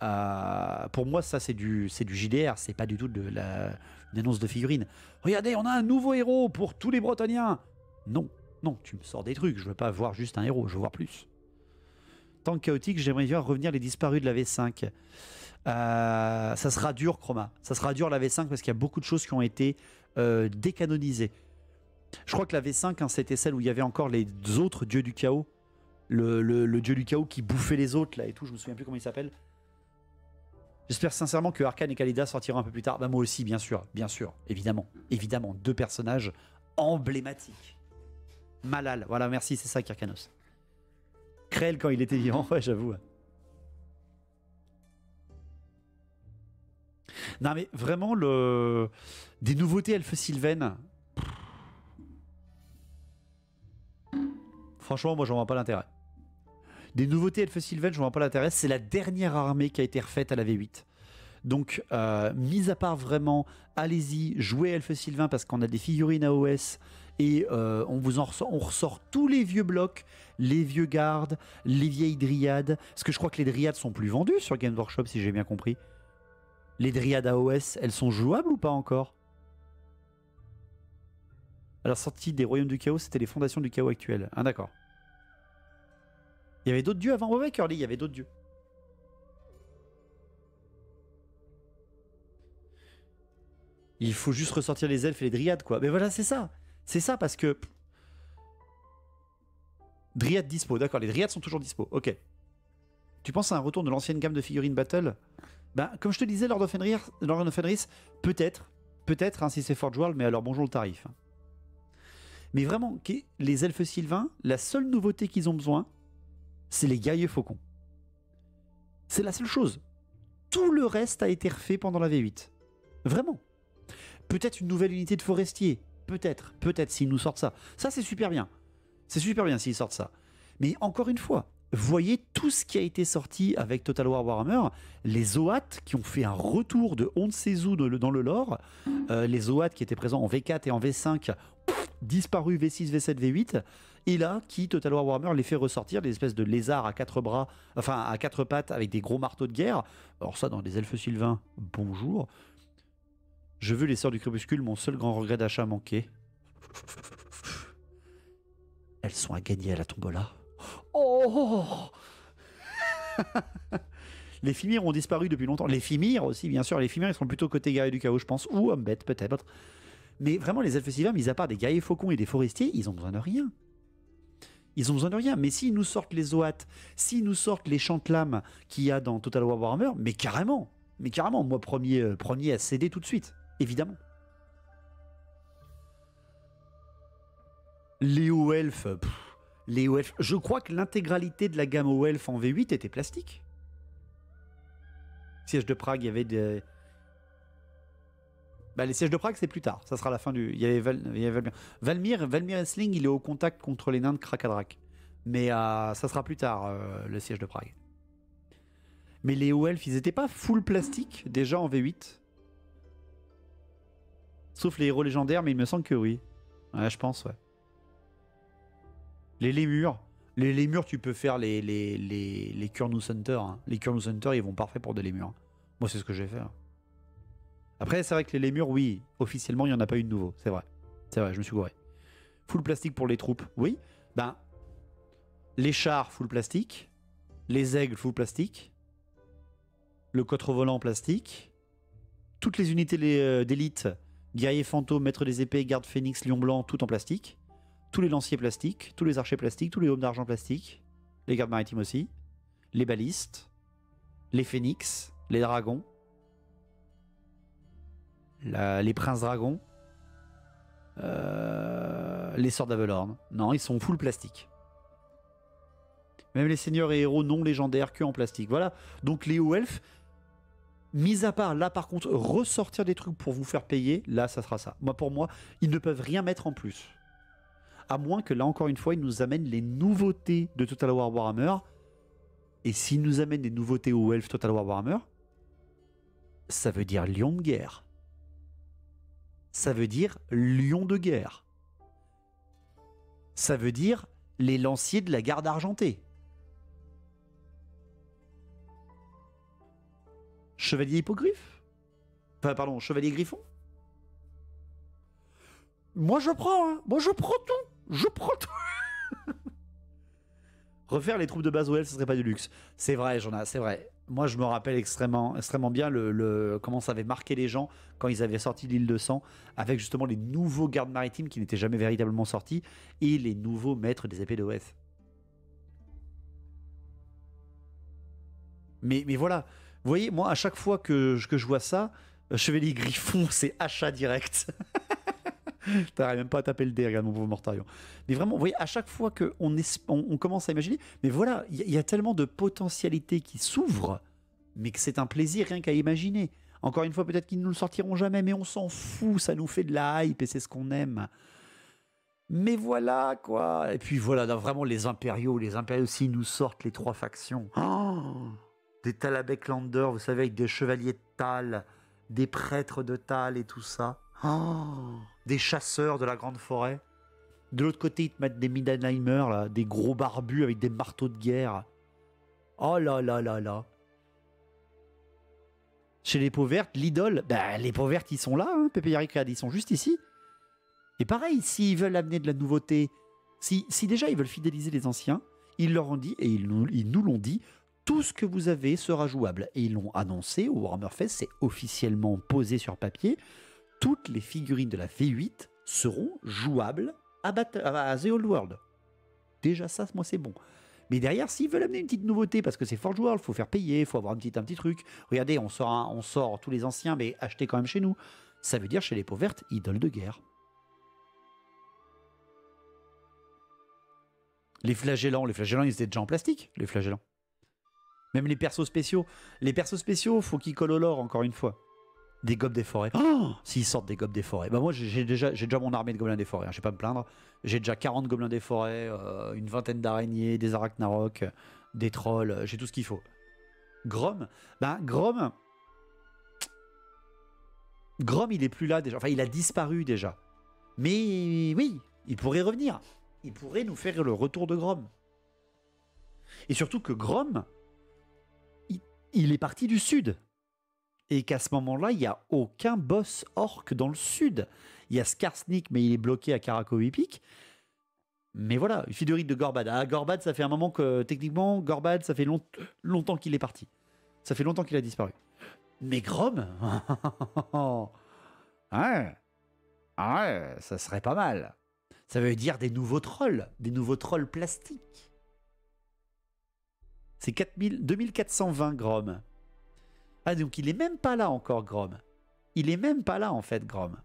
pour moi ça c'est du JDR, c'est pas du tout une annonce de figurine. Regardez, on a un nouveau héros pour tous les Bretoniens. Non, tu me sors des trucs, je veux pas voir juste un héros, je veux voir plus. Tant chaotique, j'aimerais bien revenir les disparus de la V5. Ça sera dur, Chroma. Ça sera dur la V5 parce qu'il y a beaucoup de choses qui ont été décanonisées. Je crois que la V5, hein, c'était celle où il y avait encore les autres dieux du chaos. Le dieu du chaos qui bouffait les autres là et tout, je me souviens plus comment il s'appelle. J'espère sincèrement que Arcane et Khalida sortiront un peu plus tard. Bah moi aussi, bien sûr, évidemment. Évidemment, deux personnages emblématiques. Malal, voilà, merci, c'est ça Kirkanos. Krell quand il était vivant, ouais, j'avoue. Non mais vraiment, des nouveautés Elfe Sylvaine. Franchement, moi, j'en vois pas l'intérêt. Des nouveautés Elfe Sylvaine, je vois pas l'intérêt. C'est la dernière armée qui a été refaite à la V8. Donc, mis à part vraiment, allez-y, jouez Elfe Sylvain parce qu'on a des figurines AOS et on ressort tous les vieux blocs, les vieux gardes, les vieilles dryades. Parce que je crois que les dryades sont plus vendues sur Games Workshop, si j'ai bien compris. Les dryades AOS, elles sont jouables ou pas encore? À la sortie des Royaumes du Chaos, c'était les fondations du chaos actuel. Ah d'accord. Il y avait d'autres dieux avant? Ouais, Curly, il y avait d'autres dieux. Il faut juste ressortir les elfes et les dryades, quoi. Mais voilà, c'est ça. C'est ça, parce que... Dryades dispo, d'accord. Les dryades sont toujours dispo, ok. Tu penses à un retour de l'ancienne gamme de figurines Battle? Ben, comme je te disais, Lord of Fenris, peut-être. Peut-être, hein, si c'est Forge World, mais alors bonjour le tarif. Mais vraiment, les elfes sylvains, la seule nouveauté qu'ils ont besoin, c'est les guerriers faucons. C'est la seule chose. Tout le reste a été refait pendant la V8. Vraiment. Peut-être une nouvelle unité de forestier. Peut-être s'ils nous sortent ça. Ça, c'est super bien. C'est super bien s'ils sortent ça. Mais encore une fois, voyez tout ce qui a été sorti avec Total War Warhammer. Les Zoat qui ont fait un retour de Onsezu dans le lore. Les Zoat qui étaient présents en V4 et en V5, disparus V6, V7, V8. Et là, qui, Total War Warhammer, les fait ressortir, des espèces de lézards à quatre bras, enfin à quatre pattes avec des gros marteaux de guerre. Alors ça, dans les elfes sylvains, bonjour. Je veux les Sœurs du Crépuscule, mon seul grand regret d'achat manqué. Elles sont à gagner à la tombola. Oh Les Fimir ont disparu depuis longtemps. Les Fimir aussi, bien sûr. Les Fimir, ils sont plutôt côté guerrier du chaos, je pense. Ou hommes bêtes, peut-être. Mais vraiment, les elfes sylvains, mis à part des guerriers faucons et des forestiers, ils ont besoin de rien. Ils ont besoin de rien. Mais s'ils nous sortent les Zoat, s'ils nous sortent les Chantelames qu'il y a dans Total War Warhammer, mais carrément, moi, premier à céder tout de suite. Évidemment. Les hauts elfes, je crois que l'intégralité de la gamme hauts elfes en V8 était plastique. Siège de Prague, il y avait des... Bah, les sièges de Prague, c'est plus tard. Ça sera la fin du... Il y avait Valmir Essling, il est au contact contre les nains de Krakadrak. Mais ça sera plus tard, le siège de Prague. Mais les hauts elfes, ils étaient pas full plastique, déjà en V8? Sauf les héros légendaires, mais il me semble que oui. Ouais, je pense, ouais. Les lémurs, tu peux faire les Kurnus Hunter. Hein. Les Kurnus Hunter, ils vont parfait pour des lémurs. Moi, c'est ce que j'ai fait. Hein. Après, c'est vrai que les lémurs, oui, officiellement, il n'y en a pas eu de nouveau. C'est vrai, je me suis gouré. Full plastique pour les troupes, oui. Ben, les chars, full plastique. Les aigles, full plastique. Le cotre-volant, plastique. Toutes les unités d'élite, guerrier fantôme, maître des épées, garde phénix, lion blanc, tout en plastique. Tous les lanciers plastiques, tous les archers plastiques, tous les hommes d'argent plastiques, les gardes maritimes aussi, les balistes, les phénix, les dragons, les princes dragons, les sorts d'Avelorn. Non, ils sont full plastique. Même les seigneurs et héros non légendaires que en plastique. Voilà. Donc les hauts elfes, mis à part là par contre ressortir des trucs pour vous faire payer, là ça sera ça. Moi pour moi, ils ne peuvent rien mettre en plus. À moins que là encore une fois, ils nous amènent les nouveautés de Total War Warhammer. Et s'ils nous amènent des nouveautés hauts elfes Total War Warhammer, ça veut dire lion de guerre. Ça veut dire lion de guerre. Ça veut dire les lanciers de la garde argentée. Chevalier hippogriffe. Enfin, pardon, chevalier griffon. Moi, je prends, hein. Moi, je prends tout. Je prends tout. Refaire les troupes de base OL, ce serait pas du luxe. C'est vrai, c'est vrai. Moi, je me rappelle extrêmement bien comment ça avait marqué les gens quand ils avaient sorti l'île de sang, avec justement les nouveaux gardes maritimes qui n'étaient jamais véritablement sortis, et les nouveaux maîtres des épées d'OS. Mais voilà. Vous voyez, moi, à chaque fois que je vois ça, Chevalier Griffon, c'est achat direct. T'arrives même pas à taper le dé, regarde mon pauvre Mortarion. Mais vraiment, vous voyez, à chaque fois qu'on commence à imaginer, mais voilà, il y a tellement de potentialités qui s'ouvrent, mais que c'est un plaisir rien qu'à imaginer. Encore une fois, peut-être qu'ils ne nous le sortiront jamais, mais on s'en fout, ça nous fait de la hype et c'est ce qu'on aime. Mais voilà, quoi. Et puis voilà, là, vraiment, les impériaux s'ils nous sortent les 3 factions. Oh, des Talabek Lander, vous savez, avec des chevaliers de Tal, des prêtres de Tal et tout ça. Oh, des chasseurs de la grande forêt. De l'autre côté, ils te mettent des Middenheimer, là, des gros barbus avec des marteaux de guerre. Oh là là là là. Chez les peaux vertes, l'idole, bah, les peaux vertes, ils sont là, hein, Pépé Yari Créad, ils sont juste ici. Et pareil, s'ils veulent amener de la nouveauté, si déjà ils veulent fidéliser les anciens, ils leur ont dit, et ils nous l'ont dit, tout ce que vous avez sera jouable. Et ils l'ont annoncé au Warhammer Fest, c'est officiellement posé sur papier. Toutes les figurines de la V8 seront jouables à The Old World. Déjà ça, moi c'est bon. Mais derrière, s'ils veulent amener une petite nouveauté, parce que c'est Forge World, il faut faire payer, il faut avoir un petit truc. Regardez, on sort tous les anciens, mais achetez quand même chez nous. Ça veut dire chez les peaux vertes, idole de guerre. Les flagellants, ils étaient déjà en plastique, les flagellants. Même les persos spéciaux. Les persos spéciaux, faut qu'ils collent au lore, encore une fois. Des gobes des forêts. Oh, s'ils sortent des gobes des forêts. Bah moi, j'ai déjà mon armée de gobelins des forêts. Hein, je vais pas me plaindre. J'ai déjà 40 gobelins des forêts, une vingtaine d'araignées, des arachnarok, des trolls. J'ai tout ce qu'il faut. Grom, Grom, il est plus là déjà. Enfin, il a disparu déjà. Mais oui, il pourrait revenir. Il pourrait nous faire le retour de Grom. Et surtout que Grom, il est parti du sud. Et qu'à ce moment-là, il n'y a aucun boss orc dans le sud. Il y a Skarsnik, mais il est bloqué à Karakovipik. Mais voilà, une figurine de Gorbad. Ah, Gorbad, ça fait un moment que, techniquement, Gorbad, ça fait longtemps qu'il est parti. Ça fait longtemps qu'il a disparu. Mais Grom ouais, ça serait pas mal. Ça veut dire des nouveaux trolls plastiques. C'est 2420 Grom. Ah, donc il est même pas là encore, Grom. Il est même pas là, en fait, Grom.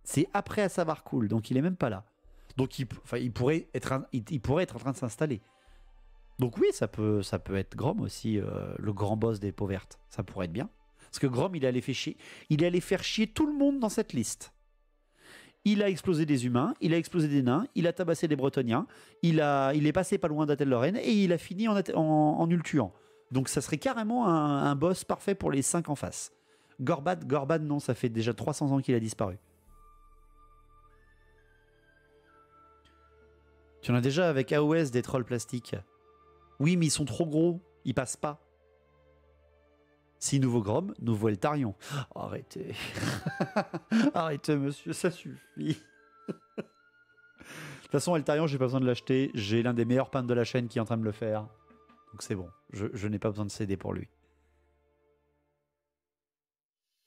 C'est après à savoir cool, donc il est même pas là. Donc il pourrait être en train de s'installer. Donc oui, ça peut être Grom aussi, le grand boss des peaux vertes. Ça pourrait être bien. Parce que Grom, il allait faire chier tout le monde dans cette liste. Il a explosé des humains, il a explosé des nains, il a tabassé des Bretoniens, il est passé pas loin d'Atel-Lorraine et il a fini en nul tuant. Donc ça serait carrément un boss parfait pour les 5 en face. Gorbad, non, ça fait déjà 300 ans qu'il a disparu. Tu en as déjà avec AOS des trolls plastiques. Oui, mais ils sont trop gros, ils passent pas. Si nouveau Grom, nouveau Eltarion. Oh, arrêtez. Arrêtez, monsieur, ça suffit. De toute façon, Eltarion, j'ai pas besoin de l'acheter. J'ai l'un des meilleurs peintres de la chaîne qui est en train de me le faire. Donc c'est bon, je n'ai pas besoin de céder pour lui.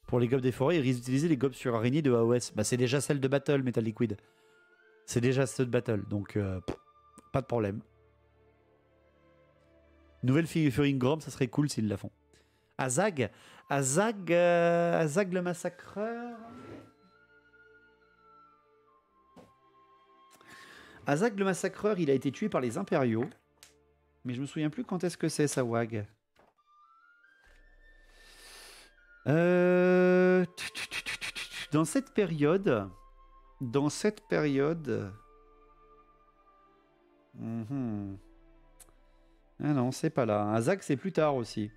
Pour les gobes des forêts, ils risquent d'utiliser les gobes sur araignée de AOS. Bah, c'est déjà celle de Battle, Metal Liquid. C'est déjà celle de Battle, donc pas de problème. Nouvelle figurine Grom, ça serait cool s'ils la font. Azag. Azag le massacreur. Azag le massacreur, il a été tué par les impériaux. Mais je me souviens plus quand est-ce que c'est, ça, Wag. Dans cette période... Ah non, c'est pas là. Azag, c'est plus tard aussi.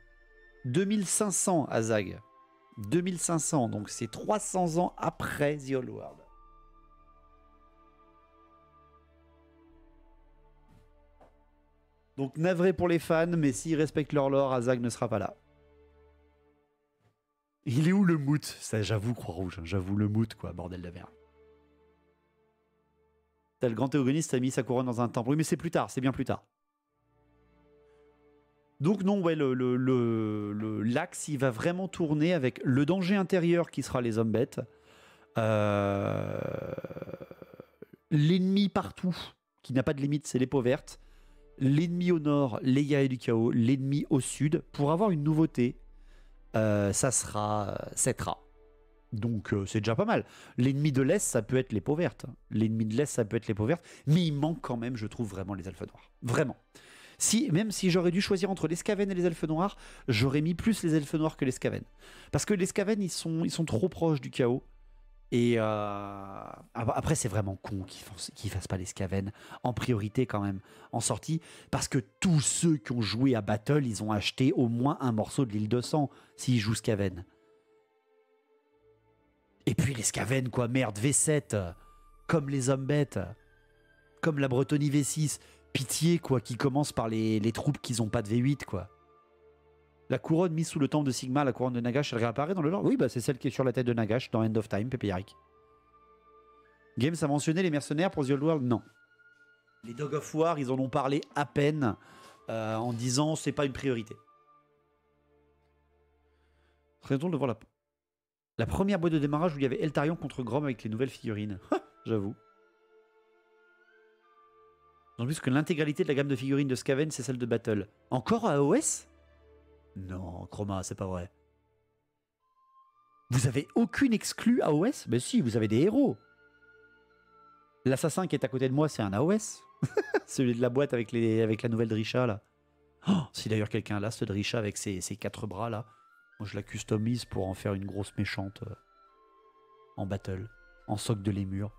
2500, Azag. 2500, donc c'est 300 ans après The Old World. Donc navré pour les fans, mais s'ils respectent leur lore, Azag ne sera pas là. Il est où le moot? Ça, j'avoue, Croix-Rouge, j'avoue le moot, quoi, bordel de merde. T'as le grand théogoniste a mis sa couronne dans un temple. Oui, mais c'est plus tard, c'est bien plus tard. Donc non, ouais, l'axe, il va vraiment tourner avec le danger intérieur qui sera les hommes bêtes. L'ennemi partout, qui n'a pas de limite, c'est les peaux vertes. L'ennemi au nord, les guerriers du chaos. L'ennemi au sud. Pour avoir une nouveauté, ça sera Cetra. Donc c'est déjà pas mal. L'ennemi de l'Est, ça peut être les peaux vertes. L'ennemi de l'Est, ça peut être les peaux vertes. Mais il manque quand même, je trouve, vraiment les elfes noirs. Vraiment. Même si j'aurais dû choisir entre les Skaven et les elfes noirs, j'aurais mis plus les elfes noirs que les Skaven. Parce que les Skaven, ils sont trop proches du chaos. Et après, c'est vraiment con qu'ils fassent pas les Skaven en priorité quand même, en sortie. Parce que tous ceux qui ont joué à Battle, ils ont acheté au moins un morceau de l'île de sang s'ils jouent Skaven. Et puis les Skaven, quoi, merde, V7, comme les hommes bêtes, comme la Bretonie V6, pitié, quoi, qui commence par les troupes qui n'ont pas de V8, quoi. La couronne mise sous le temple de Sigma, la couronne de Nagash, elle réapparaît dans le lore? Oui, bah c'est celle qui est sur la tête de Nagash dans End of Time, Pépé Yarik. Games a mentionné les mercenaires pour The Old World? Non. Les Dog of War, ils en ont parlé à peine en disant c'est pas une priorité. Très drôle de voir la première boîte de démarrage où il y avait Eltarion contre Grom avec les nouvelles figurines. J'avoue. En plus que l'intégralité de la gamme de figurines de Skaven, c'est celle de Battle. Encore à AOS? Non, Chroma, c'est pas vrai. Vous avez aucune exclue AOS? Ben si, vous avez des héros. L'assassin qui est à côté de moi, c'est un AOS. Celui de la boîte avec la nouvelle Drisha, là. Oh, si d'ailleurs quelqu'un a là, ce Drisha avec ses 4 bras, là. Moi, je la customise pour en faire une grosse méchante en battle, en socle de lémur.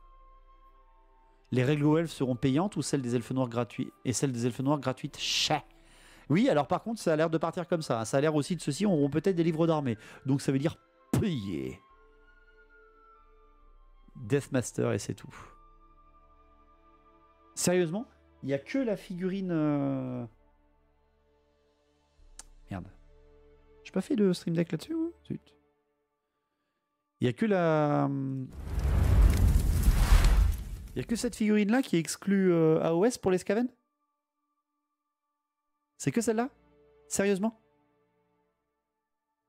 Les règles aux elfes seront payantes ou celles des elfes noirs gratuites? Et celles des elfes noirs gratuites, chais. Oui, alors par contre, ça a l'air de partir comme ça. Ça a l'air aussi de ceux-ci auront peut-être des livres d'armée. Donc ça veut dire payer. Deathmaster et c'est tout. Sérieusement, il n'y a que la figurine... Merde. J'ai pas fait de stream deck là-dessus, ou? Zut. Il n'y a que la... Il n'y a que cette figurine-là qui exclut AOS pour les Skaven? C'est que celle-là? Sérieusement?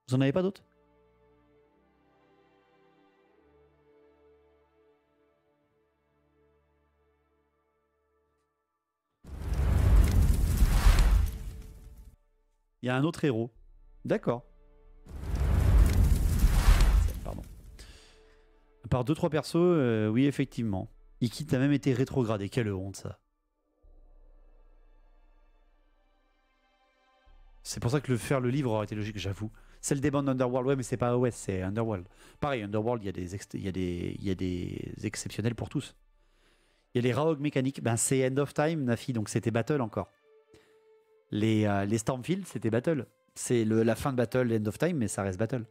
Vous en avez pas d'autres? Il y a un autre héros. D'accord. Pardon. Par 2-3 persos, oui, effectivement. Ikit a même été rétrogradé. Quelle honte, ça. C'est pour ça que faire le livre aurait été logique, j'avoue. Celle des bandes Underworld, ouais, mais c'est pas AOS, c'est Underworld. Pareil, Underworld, il y a des exceptionnels pour tous. Il y a les Raog mécaniques, ben c'est End of Time, Nafi, donc c'était Battle encore. Les Stormfield, c'était Battle. C'est la fin de Battle, End of Time, mais ça reste Battle.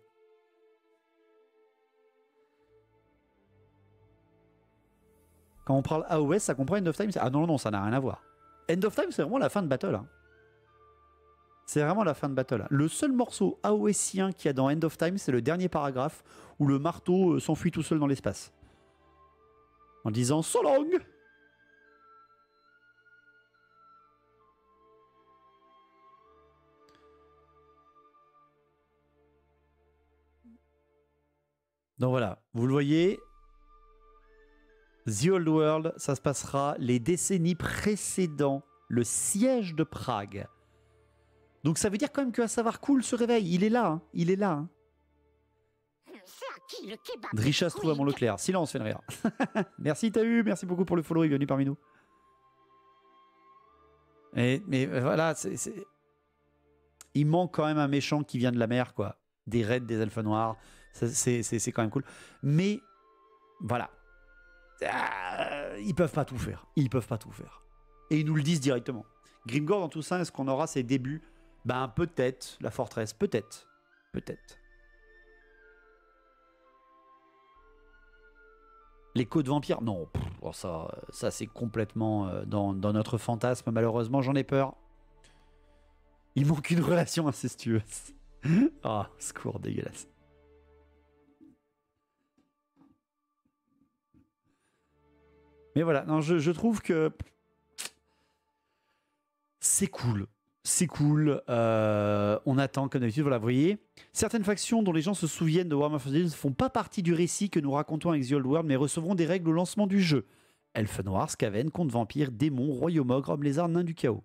Quand on parle AOS, ça comprend End of Time? Ah non, non, ça n'a rien à voir. End of Time, c'est vraiment la fin de Battle. Hein. C'est vraiment la fin de Battle. Le seul morceau AOSien qu'il y a dans End of Time, c'est le dernier paragraphe où le marteau s'enfuit tout seul dans l'espace. En disant « So long !» Donc voilà, vous le voyez, The Old World, ça se passera les décennies précédant le siège de Prague. Donc ça veut dire quand même que À savoir cool se réveille. Il est là, hein. Il est là. Hein. Drisha se trouve à Mont-Leclerc. Silence, Fenrir. Merci Tahu, merci beaucoup pour le follow, il est venu parmi nous. Mais voilà, il manque quand même un méchant qui vient de la mer, quoi. Des raids des elfes noirs, c'est quand même cool. Mais voilà, ils peuvent pas tout faire. Ils peuvent pas tout faire. Et ils nous le disent directement. Grimgor dans tout ça, est-ce qu'on aura ses débuts? Ben peut-être, la forteresse, peut-être. Peut-être. L'écho de vampire, non. Bon, ça c'est complètement dans notre fantasme, malheureusement, j'en ai peur. Il manque une relation incestueuse. Ah, secours, dégueulasse. Mais voilà, non, je trouve que c'est cool. C'est cool. On attend, comme d'habitude, voilà, vous voyez. Certaines factions dont les gens se souviennent de Warhammer 40,000 ne font pas partie du récit que nous racontons avec The Old World, mais recevront des règles au lancement du jeu. Elfes noirs, Skaven, contes vampires, démons, royaume ogre, hommes lézards, nains du chaos.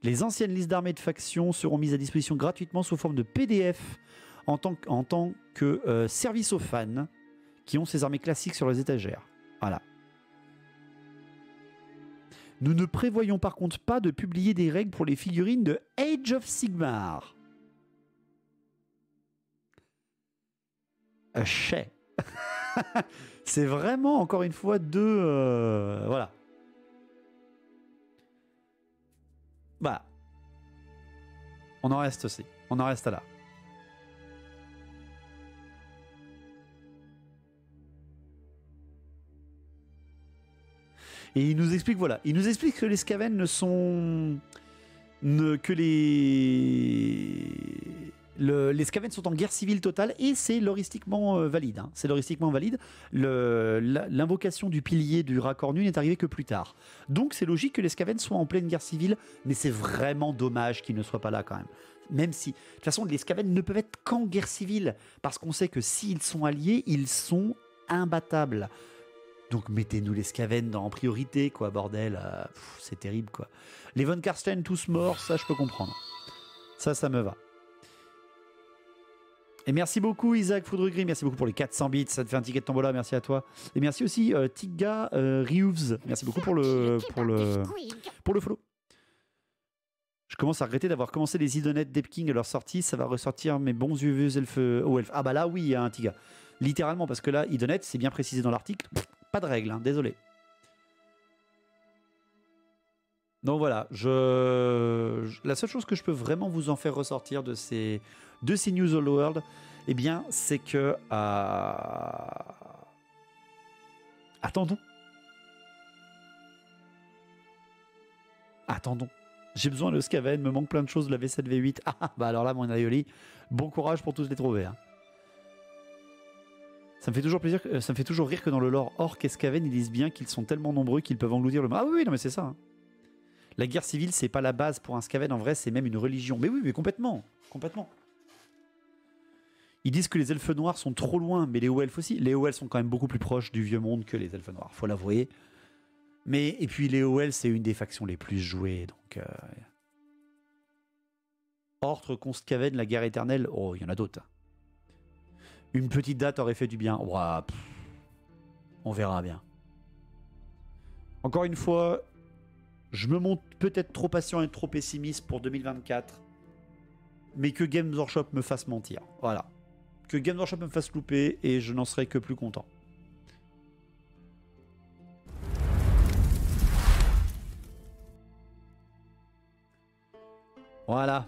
Les anciennes listes d'armées de factions seront mises à disposition gratuitement sous forme de PDF en tant que service aux fans qui ont ces armées classiques sur les étagères. Voilà. Nous ne prévoyons par contre pas de publier des règles pour les figurines de Age of Sigmar. Chais. C'est vraiment, encore une fois, deux... voilà. Voilà. On en reste aussi. On en reste là. Et il nous explique, voilà, il nous explique que les Skaven ne sont... que les Skaven sont en guerre civile totale et c'est loristiquement valide. Hein. C'est loristiquement valide. L'invocation du pilier du Racornu n'est arrivée que plus tard. Donc c'est logique que les Skaven soient en pleine guerre civile, mais c'est vraiment dommage qu'ils ne soient pas là quand même. Même si, de toute façon, les Skaven ne peuvent être qu'en guerre civile, parce qu'on sait que s'ils sont alliés, ils sont imbattables. Donc mettez-nous les Skaven en priorité, quoi, bordel. C'est terrible, quoi. Les Von Karsten tous morts, ça je peux comprendre. Ça me va. Et merci beaucoup Isaac Foudregris, merci beaucoup pour les 400 bits, ça te fait un ticket de tombola, merci à toi. Et merci aussi Tiga Reeves, merci beaucoup pour le follow. Je commence à regretter d'avoir commencé les idonettes d'Epking à leur sortie, ça va ressortir mes bons vieux elfes. Ah bah là oui, hein, Tiga. Littéralement, parce que là, idonettes, c'est bien précisé dans l'article, pas de règle, hein, désolé. Donc voilà, la seule chose que je peux vraiment vous en faire ressortir de ces News All World, eh bien, c'est que... Attendons. J'ai besoin de Skaven, me manque plein de choses, la V7, V8. Ah, bah alors là, mon aioli, bon courage pour tous les trouver. Hein. Ça me fait toujours plaisir, ça me fait toujours rire que dans le lore Orc et Skaven, ils disent bien qu'ils sont tellement nombreux qu'ils peuvent engloutir le monde. Ah oui, non mais c'est ça. Hein. La guerre civile, c'est pas la base pour un Skaven, en vrai, c'est même une religion. Mais oui, mais complètement. Complètement. Ils disent que les elfes noirs sont trop loin, mais les hauts elfes aussi. Les hauts elfes sont quand même beaucoup plus proches du vieux monde que les elfes noirs, faut l'avouer. Mais, et puis les hauts elfes, c'est une des factions les plus jouées, donc... Ortre contre Skaven, la guerre éternelle, oh, il y en a d'autres. Une petite date aurait fait du bien. Ouah, on verra bien. Encore une fois, je me montre peut-être trop patient et trop pessimiste pour 2024, mais que Games Workshop me fasse mentir. Voilà. Que Games Workshop me fasse louper et je n'en serai que plus content. Voilà.